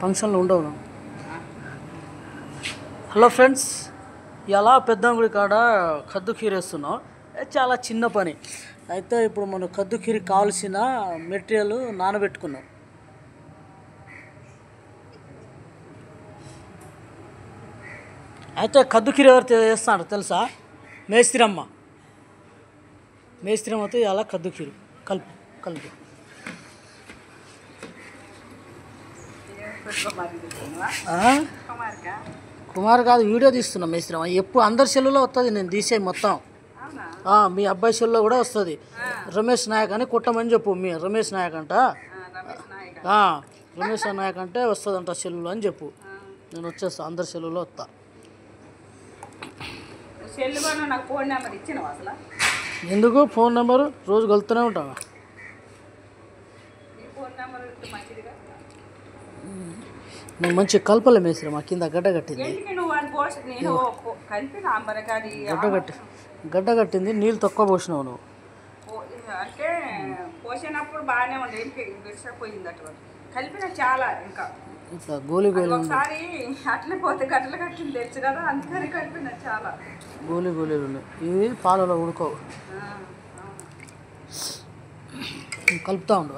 ఫంక్షన్లు ఉండవు. Hello friends, ఎలా పెద్దంగుడి కాడ కద్దు ఖీర్ వేస్తున్నాం. చాలా చిన్న పని. అయితే ఇప్పుడు మనం కద్దు ఖీర్ కావాల్సిన మెటీరియల్ నానబెట్టుకున్నాం. అయితే కద్దు ఖీర్ ఎవరు చేస్తాడు తెలుసా? మేస్త్రమ్మతో ఇలా కద్దు ఖీర్ కలిపి కుమార్ కాదు, వీడియో తీస్తున్నాం. మేస్త్రమ్మ ఎప్పుడు అందరి సెల్లులో వస్తుంది, నేను తీసే మొత్తం. మీ అబ్బాయి సెల్లో కూడా వస్తుంది. రమేష్ నాయక్ అని కొట్టమని చెప్పు. మీ రమేష్ నాయక్ అంట, రమేష్ నాయక్ అంటే వస్తుందంట సెల్లులో అని చెప్పు. నేను వచ్చేస్తా, అందరి సెల్లులో వస్తా. ఎందుకు ఫోన్ నెంబరు రోజు కలుతూనే ఉంటావా? నేను మంచి కలపలే మేస్త్రి, మా కింద గడ్డ కట్టింది. గడ్డ కట్టింది, నీళ్ళు తక్కువ పోసినావు నువ్వు. అంటే పోసినప్పుడు బాగానే ఉండే, విడిచిపోయింది అటు కలిపిన చాలా. ఇంకా ఇట్లా గోలి ఒకసారి అట్లే పోతే గడ్డలు కట్టింది తెలుసు కదా, అందుకని కలిపిన చాలా గోలీలు ఉన్నాయి. ఇవి పాలలో ఉడుకో, కలుపుతా ఉండు.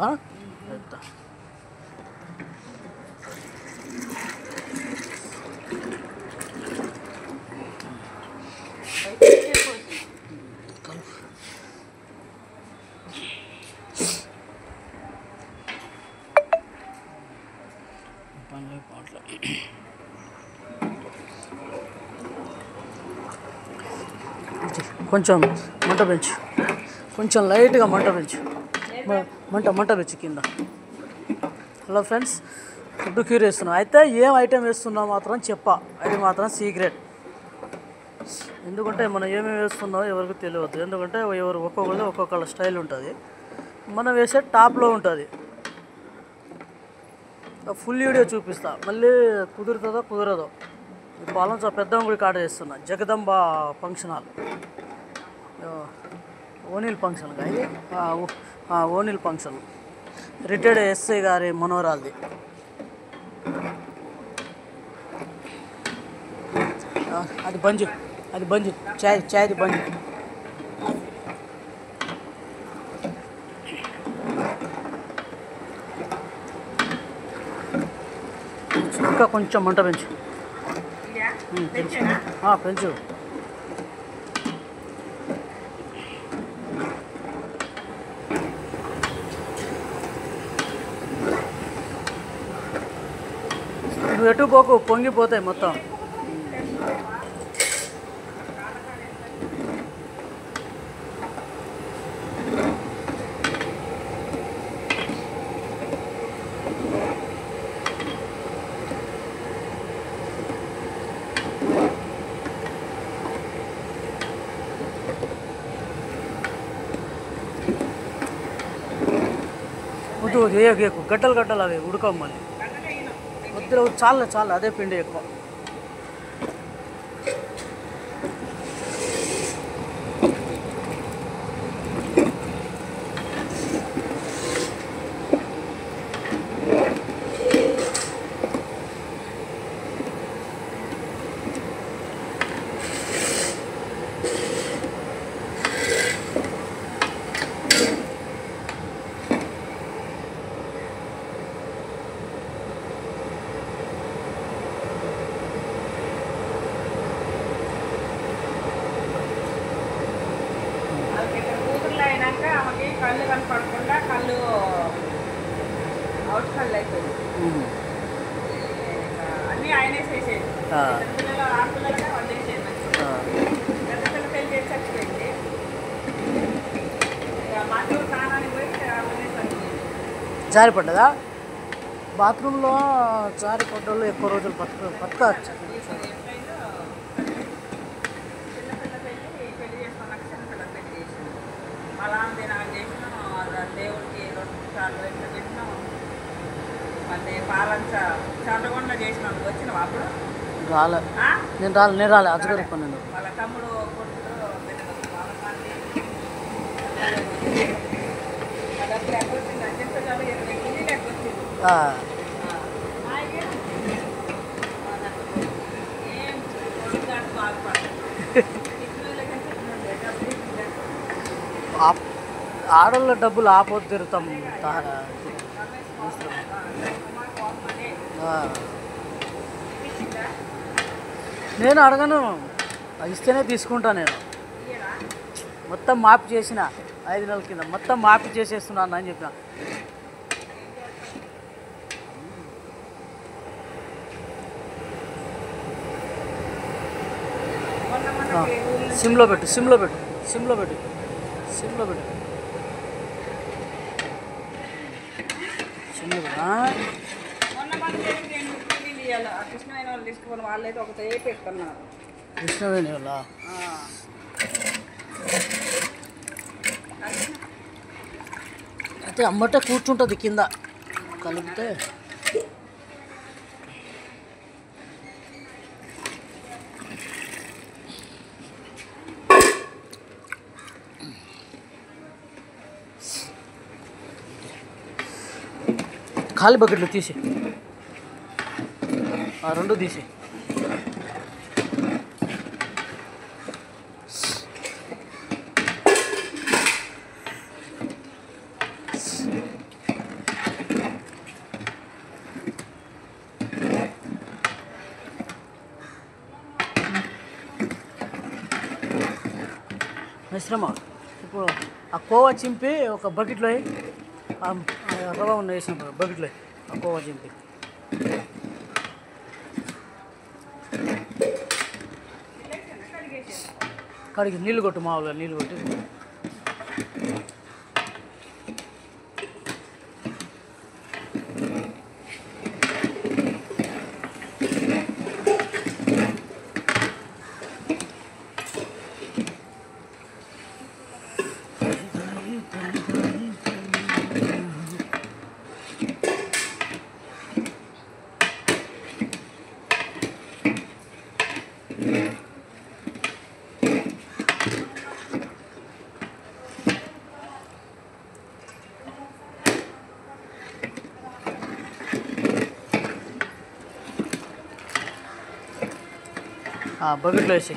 కొంచెం మంట పెంచు, కొంచెం లైట్గా మంట పెంచు, మంట పెంచు కింద. హలో ఫ్రెండ్స్, ఫుడ్ క్యూర్ వేస్తున్నాం. అయితే ఏం ఐటెం వేస్తున్నాం మాత్రం చెప్పా, అది మాత్రం సీక్రెట్. ఎందుకంటే మనం ఏమేమి వేస్తున్నామో ఎవరికి తెలియవద్దు. ఎందుకంటే ఒక్కొక్కళ్ళు ఒక్కొక్కళ్ళ స్టైల్ ఉంటుంది. మనం వేసే టాప్లో ఉంటుంది. ఫుల్ వీడియో చూపిస్తా, మళ్ళీ కుదురుతుందో కుదరదో. పాలంచ పెద్దంగుడి కాడ చేస్తున్నా, Jagadamba function hall, O'Neill function. ఇది ఓనీల్ ఫంక్షన్, రిటైర్డ్ ఎస్ఐ గారి మనోరాల్ది. అది బంజు చాయ్ది బంజు. ఇంకా కొంచెం మంట పెంచు. పెంచు. నువ్వు ఎటు పోకు, పొంగిపోతాయి మొత్తం. వద్దు వేయకు, గడ్డలు అవి ఉడకవు మళ్ళీ. వద్దులో చాలా అదే పిండి ఎక్కువ. కళ్ళు కనపడకుండా కళ్ళు అవుట్ కళ్ళు అయిపోయింది. అన్నీ ఆయనే చేసేది. పిల్లలు ఆడపిల్లలుగా వండేసేది. పెద్ద పిల్ల పెళ్లి చేసి చచ్చిపోయింది. మాకు స్నానానికి పోయి జారిపడ్డదా? బాత్రూంలో జారిపడ్డోళ్ళు ఎక్కువ రోజులు బతకచ్చు. అలాంటి నాకు చేసినాం. దేవుడికి 2 సార్లు ఇట్లా పెట్టినాం. మళ్ళీ పాలంచ చంద్రగొండ చేసినాం. వచ్చినావు అప్పుడు? రాలే, నేను రాలే అచ్చగారు పన్నెండు. వాళ్ళ తమ్ముడు కొడుకుతో డబ్బులు ఎక్కడ వచ్చింది? అంటే 20 కేజీలు ఎక్కడ వచ్చింది. ఆడోళ్ళ డబ్బులు ఆపోతు తిరుగుతాం నేను అడగను, అది ఇస్తేనే తీసుకుంటా. నేను మొత్తం మాఫీ చేసిన 5 నెలల కింద మొత్తం మాఫీ చేసేస్తున్నాను అని చెప్పిన. సిమ్లో పెట్టు, సిమ్లో పెట్టు, సిమ్లో పెట్టు, సిమ్లో పెట్టు, సిమ్లో పెట్టు. మొన్న మన దగ్గరికి నేను టీవీలు ఇవ్వాలి, ఆ కృష్ణమైన వాళ్ళు తీసుకుని వాళ్ళైతే ఒక ఏ పెట్టుకున్నారు. కృష్ణవేణి వాళ్ళ అయితే అమ్మటే కూర్చుంటుంది కింద కలిపితే. ఖాళీ బకెట్లు తీసి ఆ 2 తీసి. మిశ్రమ ఇప్పుడు ఆ కోవా చింపి ఒక బకెట్లో రవ్వ ఉన్న వేసిన బకెట్లో ఆ కోవా చింపి. కడిగి నీళ్ళు కొట్టు, మామూలుగా నీళ్ళు కొట్టి. బకెట్లో వేసి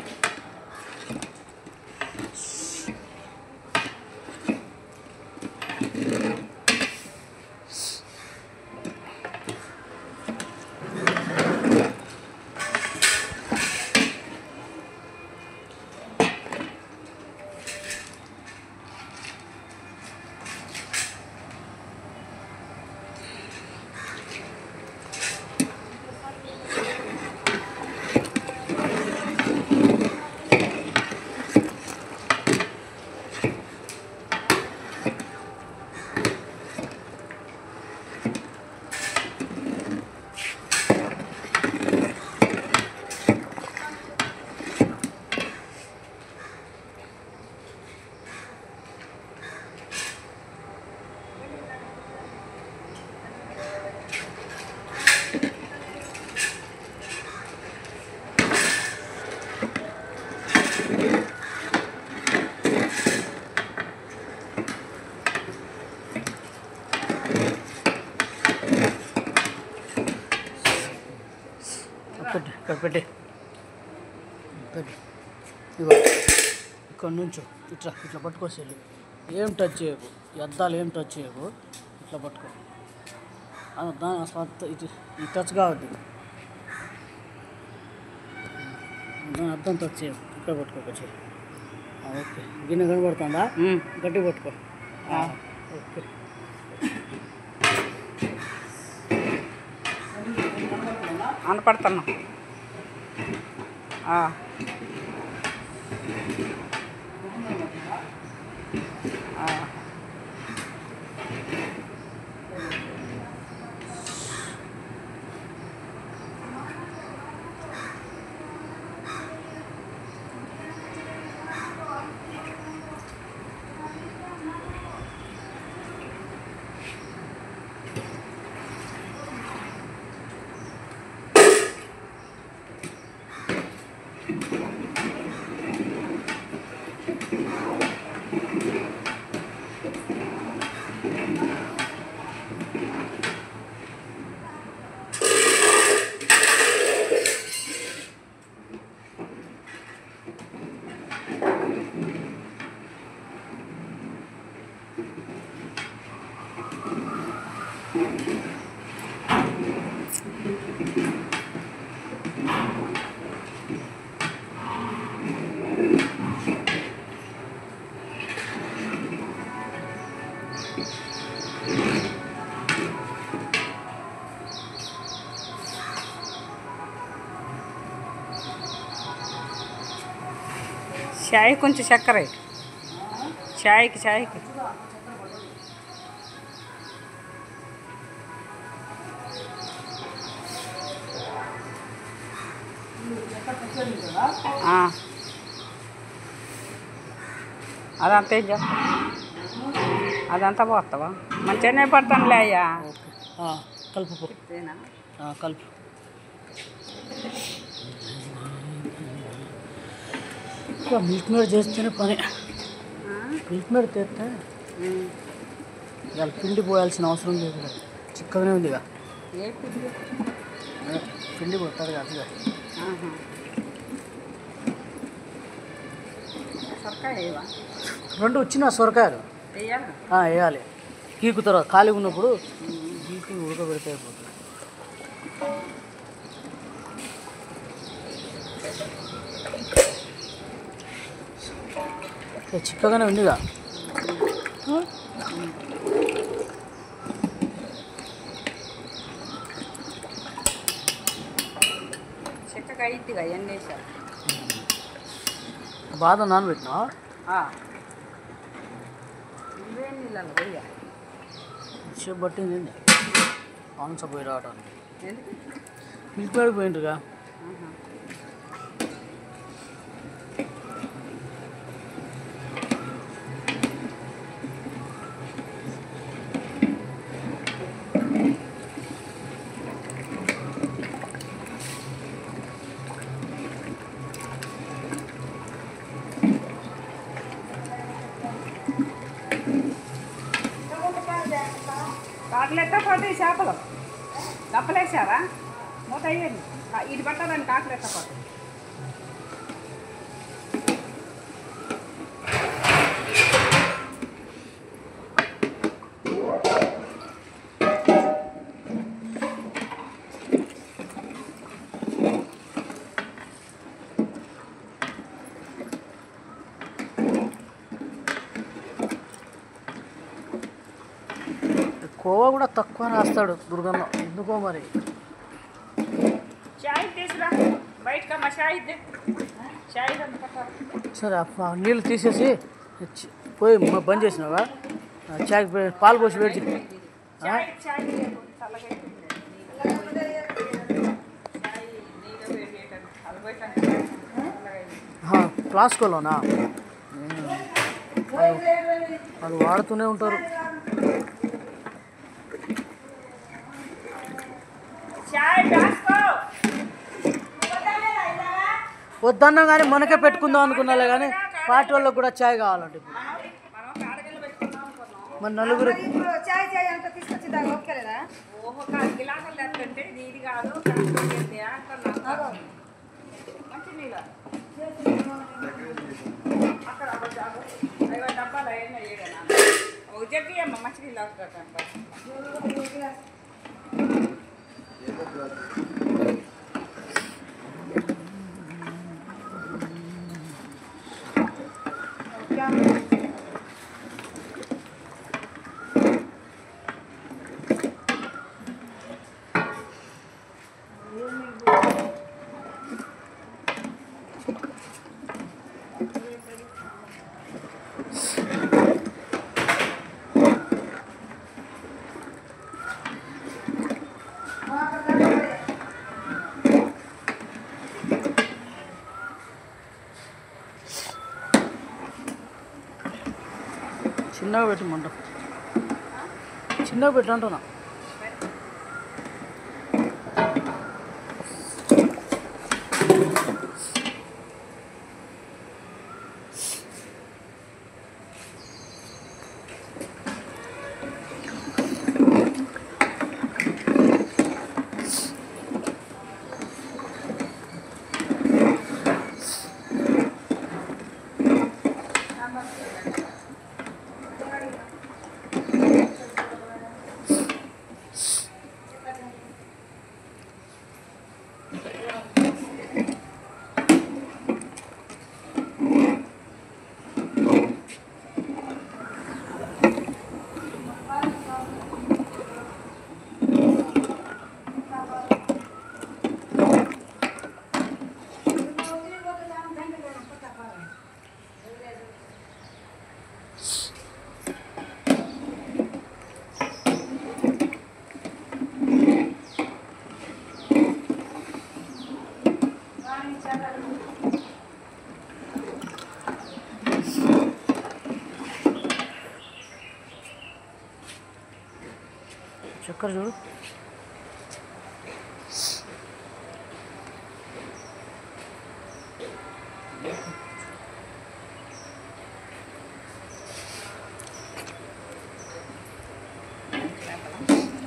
పెట్టి ఇక్కడ పెట్టి ఇగో ఇక్కడ నుంచో ఇట్లా ఇట్లా పట్టుకోసేయాలి. ఏం టచ్ చేయకు, అద్దాలు ఏం టచ్ చేయకు, ఇట్లా పట్టుకో. దాని ఇటు ఈ టచ్ కావద్దు, దాని అద్దం టచ్ చేయకు, ఇట్లా పట్టుకోవచ్చు. ఓకే, గిన్నె కనబడుతుందా? గట్టి పట్టుకో. ఓకే, అనపడుతున్నా. చాయ్ కొంచెం చక్కెర వేయి. చాయ్కి అదంతా ఏం చెప్ప అదంతా పోతావా మంచిగానే పడతానులే అయ్యా. కలుపు పో. అంతేనా? కలుపు. మిల్క్ మేడ్ చేస్తేనే పని. మిల్క్ మేడ్ తెస్తే ఇవాళ పిండి పోయాల్సిన అవసరం లేదు. చిక్కగానే ఉందిగా. ఏ పిండి? పిండి పోతారు అదిగా. సొరకాయ వేయవా? 2 వచ్చిన సొరకాయలు వేయాలి. గీకు తర్వాత ఖాళీగా ఉన్నప్పుడు గీకి ఉడకబెడితే అయిపోతుంది. చిక్కగానే ఉందిగా. చిక్కగా అయిద్దిగా ఎన్ని వేసారు? బాదం నానబెట్టినా ఇవే నీళ్ళలో పోయా సేపు పట్టింది ఆన్స పోయి రావడానికి. ఎందుకు? Milk made పోయిండ్రుగా. కాకులెత్తా పోతాయి చేపలు. దప్పలేసారా? మూత అయ్యేది ఇది పట్టదని కాకులెత్తా పోతాయి. కోవా కూడా తక్కువ రాస్తాడు దుర్గన్న, ఎందుకో మరి. చాయ్ తీసురా బయటకమ్మా. చాయ్ సరే నీళ్ళు తీసేసి పోయి బంద్ చేసినావా? చాయ్ పాలు పోసి వేడి ఫ్లాస్కోలోనా? వాళ్ళు వాడుతూనే ఉంటారు. వద్దన్నాం కానీ మనకే పెట్టుకుందాం అనుకున్నాలే, కానీ పార్టీ వాళ్ళకి కూడా చాయ్ కావాలంటే మన నలుగురు. డబ్బాలు జగ్గి అమ్మ మంచి నీళ్ళు చిన్నగా పెట్టమంట, చిన్నగా పెట్టు అంటున్నా. చక్కెర చూడు.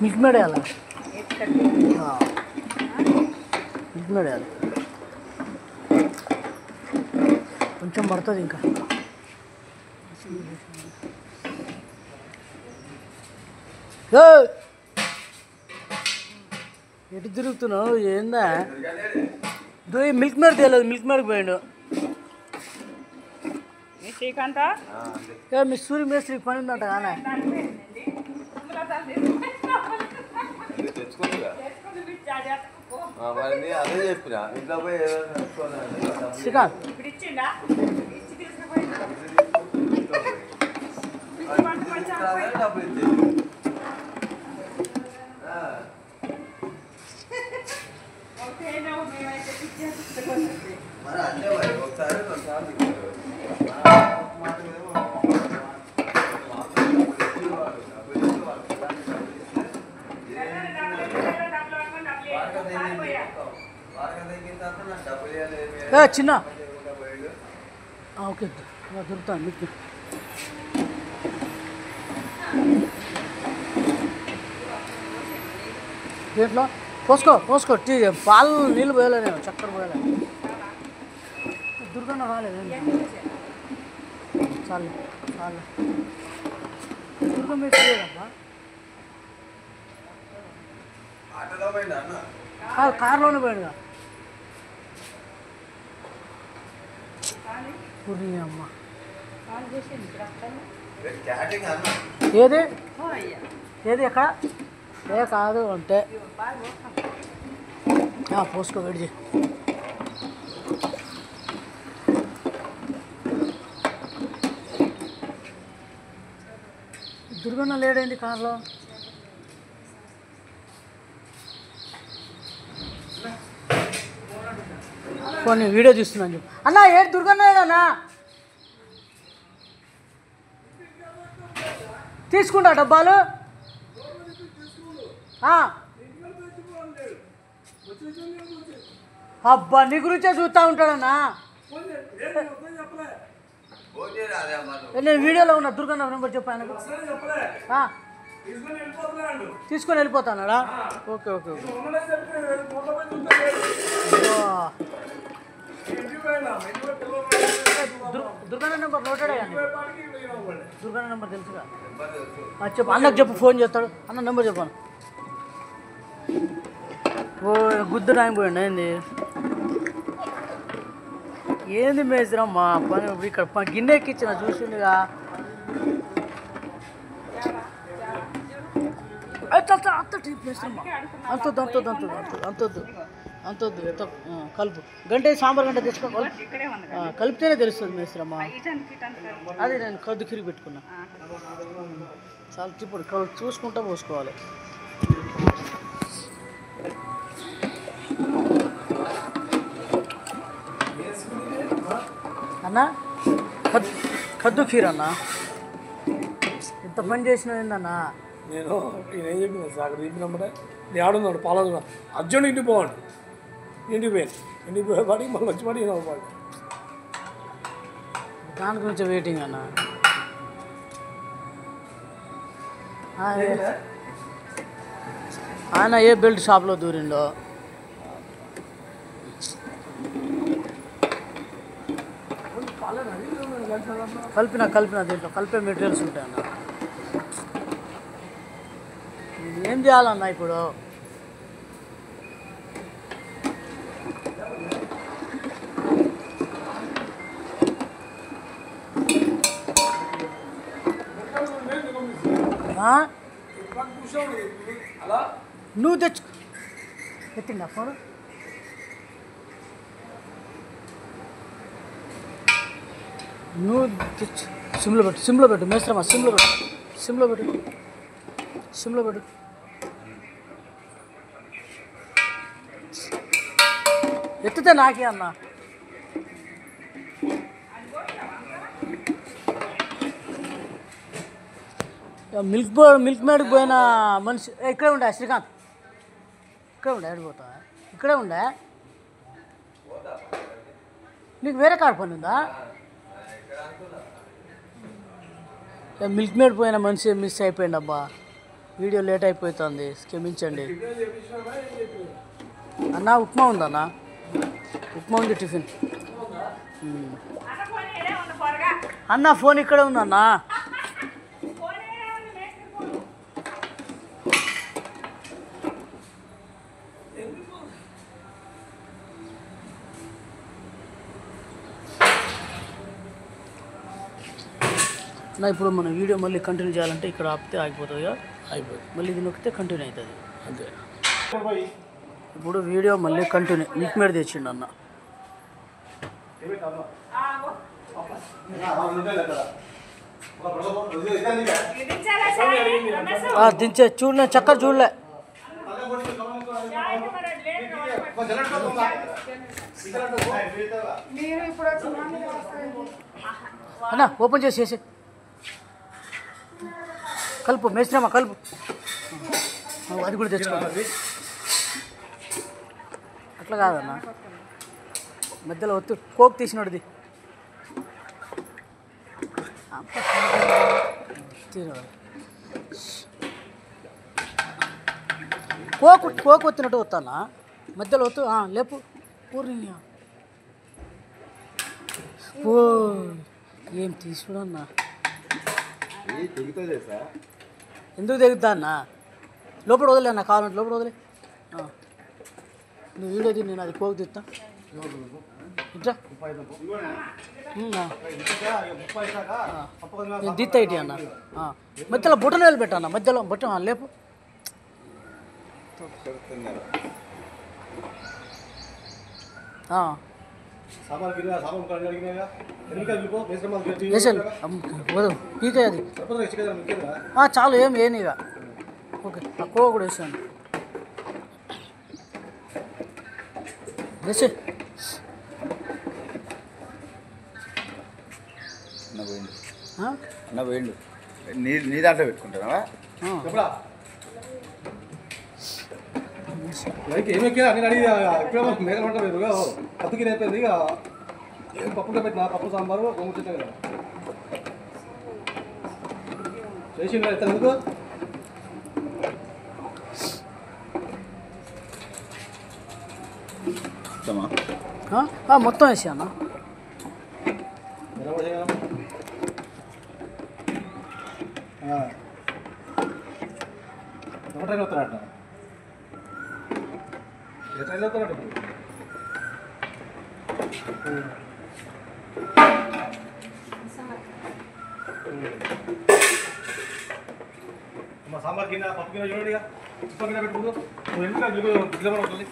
మిల్క్ మేడ్ వేయాలి. మిల్క్ మేడ్ వేయాలి. కొంచెం పడుతుంది ఇంకా. ఎటు తిరుగుతున్నావు? ఏందా మిల్క్ మేడ్ తెలియదు. మిల్క్ మేడ్కి పోయాడు. శ్రీకాంత మీ సూర్య మేస్త్రికి పని ఉందంట కానీ శ్రీకాంత్ చిన్న ఓకే దొరుకుతాను మీకు. దేంట్లో పోసుకో టీ పాలు నీళ్ళు పోయలే, నేను చక్కెర పోయలే. దుర్గన్న రాలేదు. చాలు దుర్గ మీరు లేదమ్మా. కార్లోనే పోయాడుగా. అమ్మ ఏది ఎక్కడ కాదు అంటే పోసుకో వేడి చేయి. దుర్గన్న లేడేంటి కార్లో? కొన్ని వీడియో తీస్తున్నాను చెప్పు. అన్నా ఏంటి దుర్గన్న లేదన్నా? తీసుకుంటా డబ్బాలు. అబ్బా నీ గురించే చూస్తూ ఉంటాడన్నా. నేను వీడియోలో ఉన్నా. దుర్గన్న నెంబర్ చెప్పు ఆయనకు. తీసుకొని వెళ్ళిపోతాడా? ఓకే దుర్గన్న నెంబర్ నోటెడ్ అయ్యండి. దుర్గన్న నెంబర్ తెలుసుగా. చెప్పు అన్నకు చెప్పు, ఫోన్ చేస్తాడు. అన్న నెంబర్ చెప్పాను. ఓ గుద్దు రాయిపోయింది. ఏంది మేస్త్రమ్మా పని ఇక్కడ గిన్నె ఎక్కిచ్చిన చూసిండుగా. అంతొద్దు కలుపు. గంట సాంబార్ గంట తెచ్చుకో. కలిపితేనే తెలుస్తుంది మేస్త్రమ్మా. అదే నేను కద్దు కిరిగి పెట్టుకున్నా. చాలా ఇప్పుడు చూసుకుంటా పోసుకోవాలి. అన్నా కద్దు ఖీర్ అన్నా. ఇంత పని చేసిన ఏందన్నా? నేను ఈయన ఏం చెప్పిన సార్ చెప్పినప్పుడే నేను ఆడున్నాడు పాలన అర్జున్ ఇంటికి పోవాడు. ఇంటికి పోయేపాటికి మళ్ళీ వచ్చి పడి ఈయన దాని గురించి వెయిటింగ్ అన్న. ఆయన ఏ బెల్ట్ షాప్లో దూరిండో. కలిపిన దీంట్లో కలిపే మెటీరియల్స్ ఉంటాయన్న. ఏం చేయాలన్నా ఇప్పుడు? నువ్వు తెచ్చు ఎత్తిండా ఫోన్? నువ్వు తెచ్చు. సిమ్లో పెట్టు మేస్త్రమా. సిమ్లో పెట్టు. ఎత్తితే నాకే అన్నా. మిల్క్ మేడ్కి పోయిన మనిషి ఇక్కడే ఉండే శ్రీకాంత్, ఇక్కడే ఉండే ఆడిపోతా, ఇక్కడే ఉండే. నీకు వేరే కాడ పని ఉందా? మిల్క్ మేడ్ పోయిన మనిషి మిస్ అయిపోయింది అబ్బా. వీడియో లేట్ అయిపోతుంది, క్షమించండి అన్న. ఉప్మా ఉందన్న, ఉప్మా ఉంది, టిఫిన్. అన్న ఫోన్ ఇక్కడే ఉందన్న. నా ఇప్పుడు మన వీడియో మళ్ళీ కంటిన్యూ చేయాలంటే ఇక్కడ ఆపితే ఆగిపోతుంది కదా, అయిపోతుంది. మళ్ళీ ఇది నొక్కితే కంటిన్యూ అవుతుంది అంతే. ఇప్పుడు వీడియో మళ్ళీ కంటిన్యూ. మిల్క్ మేడ్ తెచ్చిండు అన్న. దించే చూడలే, చక్కర చూడలే. అన్న ఓపెన్ చేసి కలుపు, మేసినామా కలుపు. అది కూడా తెచ్చుకోండి. అట్లా కాదన్న, మధ్యలో ఒత్తు కోక్ తీసినోడిది. కోక్ ఒత్తినట్టు వస్తానా, మధ్యలో వత్తు లేపు. పూర్ణి ఓ ఏం తీసుకున్నా, ఎందుకు తెగుతా అన్న? లోపల వదిలే అన్న, కావాలంటే లోపల వదిలే. నువ్వు వీడియో తిని నేను అది కోక్ తీస్తా. ఇట్లా నేను తీస్తా ఇటీ అన్న. మధ్యలో బుట్టలు వేలు పెట్టాను, మధ్యలో బుట్ట లేపు. పీకే అది చాలు, ఏం ఏనిగా. ఓకే, ఆ కోవ కూడా వేసాను. వేసే అన్న పోయిండు. నీ దాంట్లో పెట్టుకుంటావా? ఏమెక్కి నేను అడిగి ఇక్కడ మేకలు పంట లేదు అతికి రేపేది. ఇక ఏం పప్పులో పెట్టిన పప్పు సాంబారు గోంగూర చట్నీ కదా చేసి ఎందుకు మొత్తం వేసా అన్న. ట్రైన్ వస్తారట, ట్రైన్ వస్తారట. సాంబార్ గిన్నె పప్పు గిన్నె చూడండి, ఉప్పు గిన్నె పెట్టుకుంటూ నువ్వు ఎందుకు గిన్నె ఉంటుంది.